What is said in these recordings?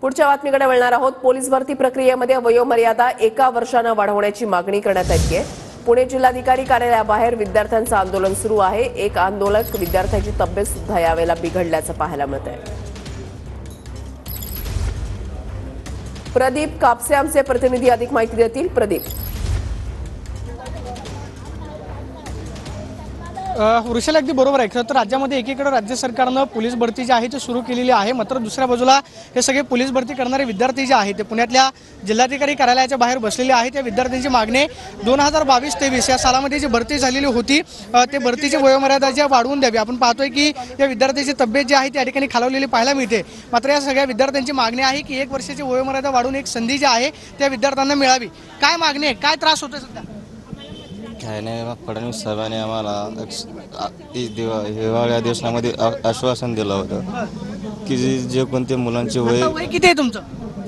पुढच्या बातमीकडे वळणार आहोत। पोलीस भरती प्रक्रियेमध्ये वयोमर्यादा 1 वर्षाने वाढवण्याची मागणी करण्यात आली आहे। पुणे जिल्हाधिकारी कार्यालयाबाहेर विद्यार्थ्यांचं आंदोलन सुरू आहे। एक आंदोलक विद्यार्थ्यांची तब्येत सुद्धा यावेळेला बिघडल्याचं पाहायला मिळत आहे। प्रदीप कापसे आमचे प्रतिनिधी अधिक माहिती देतील। प्रदीप, वृषाला अगदी बरोबर आहे। खरं तर राज्यामध्ये एकीकडे राज्य सरकारनं पोलीस भरती जी आहे ती सुरू केलेली आहे, मात्र दुसऱ्या बाजूला हे सगळे पोलीस भरती करणारे विद्यार्थी जे आहेत ते पुण्यातल्या जिल्हाधिकारी कार्यालयाच्या बाहेर बसलेले आहेत। त्या विद्यार्थ्यांची मागणी 2022-23 या सालामध्ये जी भरती झालेली होती ते भरतीची वयोमर्यादा जी वाढवून द्यावी। आपण पाहतोय की या विद्यार्थ्यांची तब्येत जी आहे त्या ठिकाणी खालावलेली पाहायला मिळते। मात्र या सगळ्या विद्यार्थ्यांची मागणी आहे की 1 वर्षाची वयोमर्यादा वाढवून एक संधी जी आहे त्या विद्यार्थ्यांना मिळावी। काय मागणी आहे, काय त्रास होतोय सध्या? काय नाही, फडणवीस साहेबांनी आम्हाला हिवाळ्या अधिवेशनामध्ये आश्वासन दिलं होतं की जे कोणत्या मुलांचे वय किती आहे तुमचं?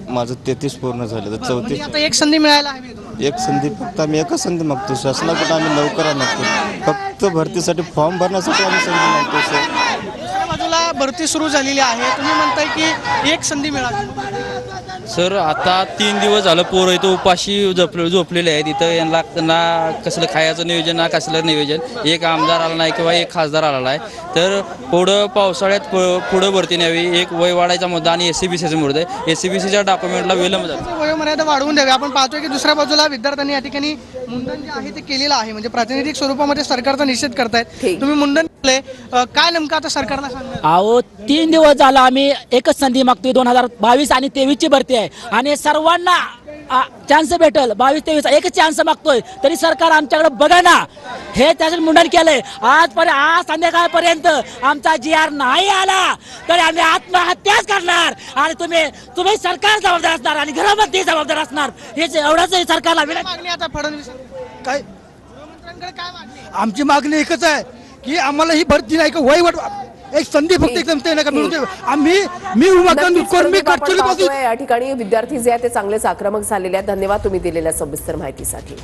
माझं 33 पूर्ण झालं तर 34 आता एक संधी मिळायला हवी। एक संधी फक्त आम्ही एकच संधी मागतो शासनाकडे, आम्ही नोकऱ्या मागतो, फक्त भरतीसाठी फॉर्म भरण्यासाठी आम्ही संधी मागतो सर। दुसऱ्या बाजूला भरती सुरू झालेली आहे, तुम्ही म्हणताय की एक संधी मिळावी। सर आता 3 दिवस झालं पोरं इथं उपाशी झोपलेले आहेत। इथं यांना कसलं खायचं नियोजन ना कसलं नियोजन, एक आमदार आला नाही किंवा एक खासदार आला नाही। तर पुढं पावसाळ्यात पुढं भरती न्यावी, एक वय वाढायचा मुद्दा आणि SCBCचा मुद्दा आहे। SCBCच्या डॉक्युमेंटला विलंब झाला, वयोमर्यादा वाढवून द्यावी। आपण पाहतोय की दुसऱ्या बाजूला विद्यार्थ्यांनी या ठिकाणी मुंडन जे आहे ते केलेलं आहे, म्हणजे प्रातिनिधिक स्वरूपामध्ये सरकारचा निषेध करतायत। तुम्ही मुंडन केलंय, काय नेमकं आता सरकारला सांगणार? अहो 3 दिवस झाला आम्ही एकच संधी मागतोय, 2022 आणि 23 ची भरती आहे आणि सर्वांना चान्स भेटल। 22-23 एकच चान्स मागतोय, तरी सरकार आमच्याकडे बघा ना। हे त्याचं मुंडन केलंय। आज संध्याकाळपर्यंत आमचा GR नाही आला तरी आम्ही आत्महत्याच करणार आणि तुम्ही सरकार जबाबदार असणार आणि गृहमंत्री जबाबदार असणार। हेच एवढंच सरकारला मागणी। आता फडणवीस काय गृहमंत्र्यांकडे काय मागणी? आमची मागणी एकच आहे की आम्हाला ही भरती नाही का वय एक संधी फक्त एकदम ते नका मिळून मी या ठिकाणी विद्यार्थी जे आहेत ते चांगलेच आक्रमक झालेले आहेत। धन्यवाद तुम्ही दिलेल्या सविस्तर माहितीसाठी।